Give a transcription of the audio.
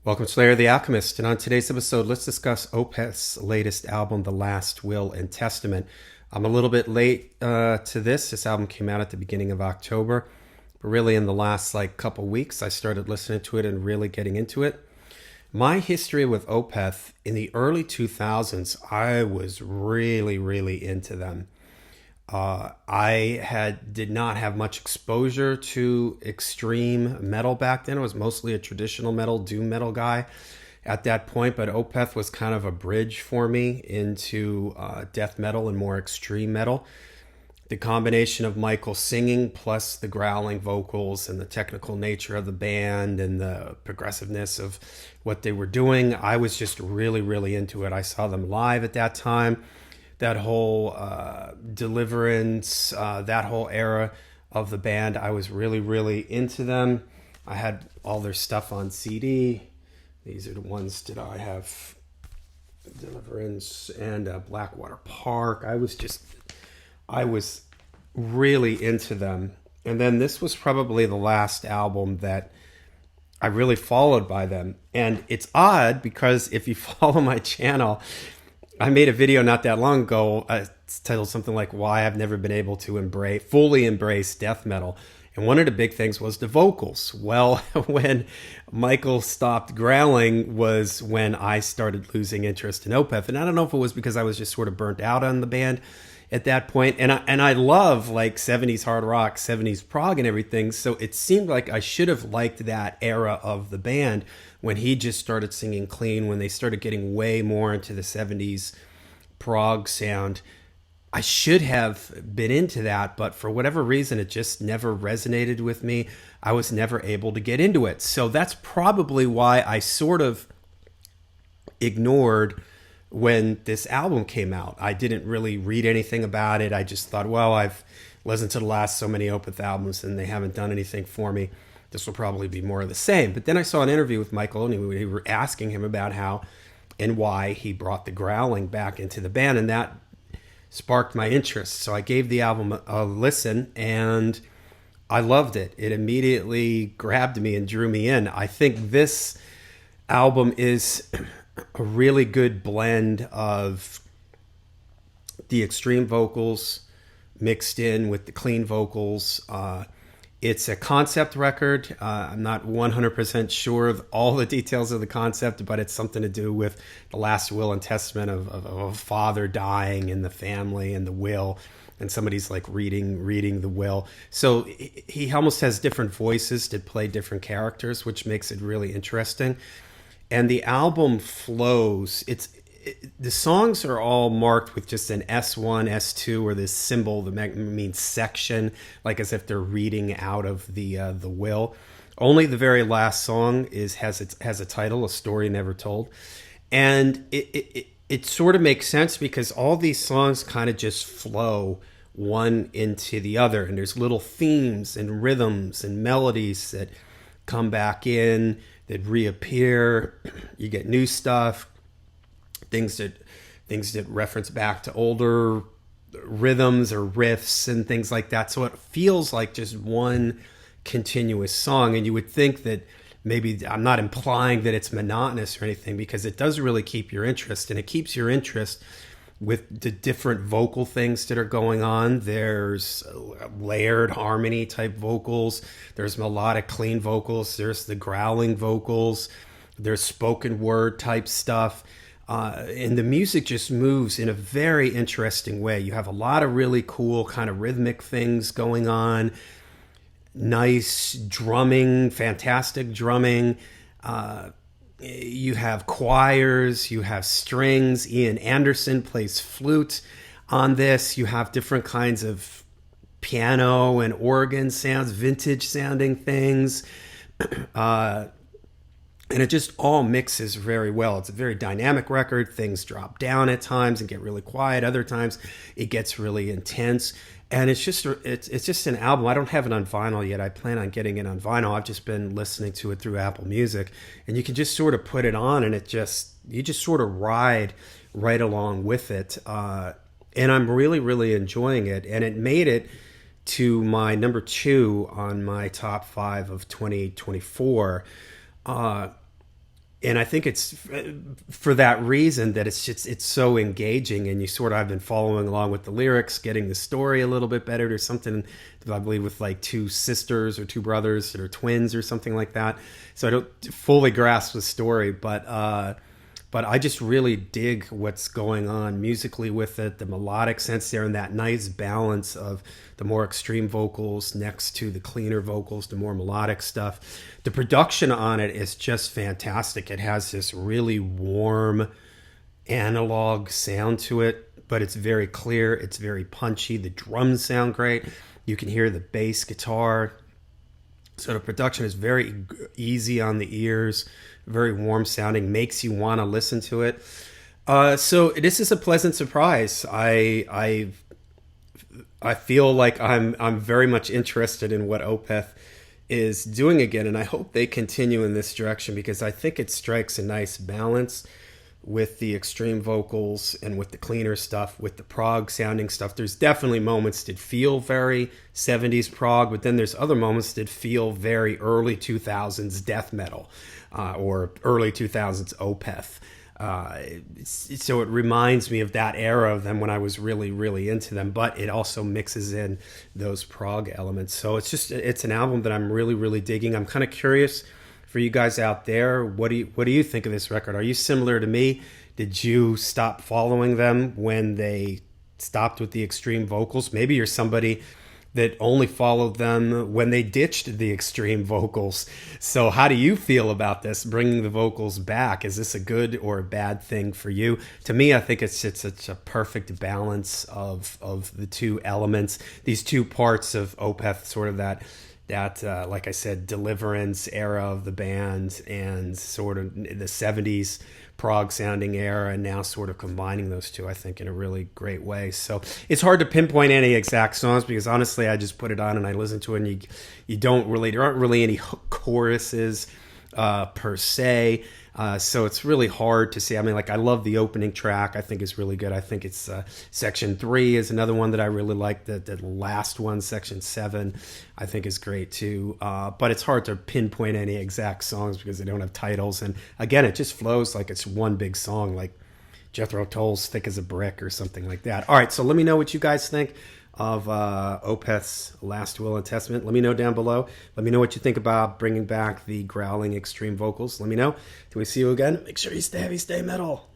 Welcome to Slayer the Alchemist, and on today's episode, let's discuss Opeth's latest album, The Last Will and Testament. I'm a little bit late to this. This album came out at the beginning of October, but really in the last couple weeks, I started listening to it and really getting into it. My history with Opeth, in the early 2000s, I was really into them. I did not have much exposure to extreme metal back then. I was mostly a traditional metal, doom metal guy at that point, but Opeth was kind of a bridge for me into death metal and more extreme metal. The combination of Michael singing plus the growling vocals and the technical nature of the band and the progressiveness of what they were doing, I was just really into it. I saw them live at that time. That whole Deliverance, that whole era of the band, I was really into them. I had all their stuff on CD. These are the ones that I have: Deliverance and Blackwater Park. I was really into them. And then this was probably the last album that I really followed by them. And it's odd because if you follow my channel, I made a video not that long ago. It's titled something like "Why I've Never Been Able to Fully Embrace Death Metal." And one of the big things was the vocals. Well, when Michael stopped growling was when I started losing interest in Opeth. And I don't know if it was because I was just sort of burnt out on the band at that point. And I love 70s hard rock, 70s prog and everything. So it seemed like I should have liked that era of the band when he just started singing clean, when they started getting way more into the 70s prog sound. I should have been into that, but for whatever reason, it just never resonated with me. I was never able to get into it. So that's probably why I sort of ignored when this album came out. I didn't really read anything about it. I just thought, well, I've listened to the last so many Opeth albums and they haven't done anything for me. This will probably be more of the same. But then I saw an interview with Michael and we were asking him about how and why he brought the growling back into the band, and that sparked my interest. So I gave the album a listen and I loved it. It immediately grabbed me and drew me in. I think this album is a really good blend of the extreme vocals mixed in with the clean vocals. It's a concept record. I'm not 100% sure of all the details of the concept, but it's something to do with the last will and testament of a father dying in the family and the will, and somebody's reading the will. So he almost has different voices to play different characters, which makes it really interesting. And the album flows. The songs are all marked with just an S1, S2, or this symbol that means section, like as if they're reading out of the will. Only the very last song has a title, A Story Never Told. And it sort of makes sense because all these songs kind of just flow one into the other. And there's little themes and rhythms and melodies that come back in, that reappear. You get new stuff. Things that reference back to older rhythms or riffs and things like that. So it feels like just one continuous song. And you would think that maybe, I'm not implying that it's monotonous or anything, because it does really keep your interest, and it keeps your interest with the different vocal things that are going on. There's layered harmony type vocals. There's melodic clean vocals. There's the growling vocals. There's spoken word type stuff. And the music just moves in a very interesting way. You have a lot of really cool kind of rhythmic things going on. Nice drumming, fantastic drumming. You have choirs, you have strings. Ian Anderson plays flute on this. You have different kinds of piano and organ sounds, vintage sounding things. And it just all mixes very well. It's a very dynamic record. Things drop down at times and get really quiet. Other times it gets really intense. And it's just an album. I don't have it on vinyl yet. I plan on getting it on vinyl. I've just been listening to it through Apple Music. And you can just sort of put it on and you just sort of ride right along with it. And I'm really enjoying it. And it made it to my number 2 on my top 5 of 2024. And I think it's for that reason that it's so engaging, and you sort of, I've been following along with the lyrics, getting the story a little bit better. There's something, I believe, with like two sisters or two brothers that are twins or something like that. So I don't fully grasp the story, but I just really dig what's going on musically with it, the melodic sense there, and that nice balance of the more extreme vocals next to the cleaner vocals, the more melodic stuff. The production on it is just fantastic. It has this really warm analog sound to it, but it's very clear. It's very punchy. The drums sound great. You can hear the bass guitar. So the production is very easy on the ears, very warm sounding, makes you want to listen to it. So this is a pleasant surprise. I feel like I'm very much interested in what Opeth is doing again, and I hope they continue in this direction, because I think it strikes a nice balance with the extreme vocals and with the cleaner stuff, with the prog sounding stuff. There's definitely moments that feel very 70s prog, but then there's other moments that feel very early 2000s death metal or early 2000s Opeth. So it reminds me of that era of them when I was really, really into them, but it also mixes in those prog elements. So it's an album that I'm really, really digging. I'm kind of curious for you guys out there, what do you think of this record? Are you similar to me? Did you stop following them when they stopped with the extreme vocals? Maybe you're somebody that only followed them when they ditched the extreme vocals. So how do you feel about this, bringing the vocals back? Is this a good or a bad thing for you? To me, I think it's such a perfect balance of the two elements, these two parts of Opeth, sort of that like I said, Deliverance era of the band, and sort of the 70s prog sounding era, and now sort of combining those two, I think, in a really great way. So it's hard to pinpoint any exact songs, because honestly, I just put it on and I listen to it, and there aren't really any choruses per se. So it's really hard to see. I mean, like, I love the opening track. I think it's really good. I think it's Section 3 is another one that I really like. The last one, Section 7, I think is great too. But it's hard to pinpoint any exact songs because they don't have titles. And again, it just flows like it's one big song, like Jethro Tull's Thick as a Brick or something like that. All right, so let me know what you guys think of Opeth's Last Will and Testament. Let me know down below. Let me know what you think about bringing back the growling extreme vocals. Let me know. Till we see you again, make sure you stay heavy, stay metal.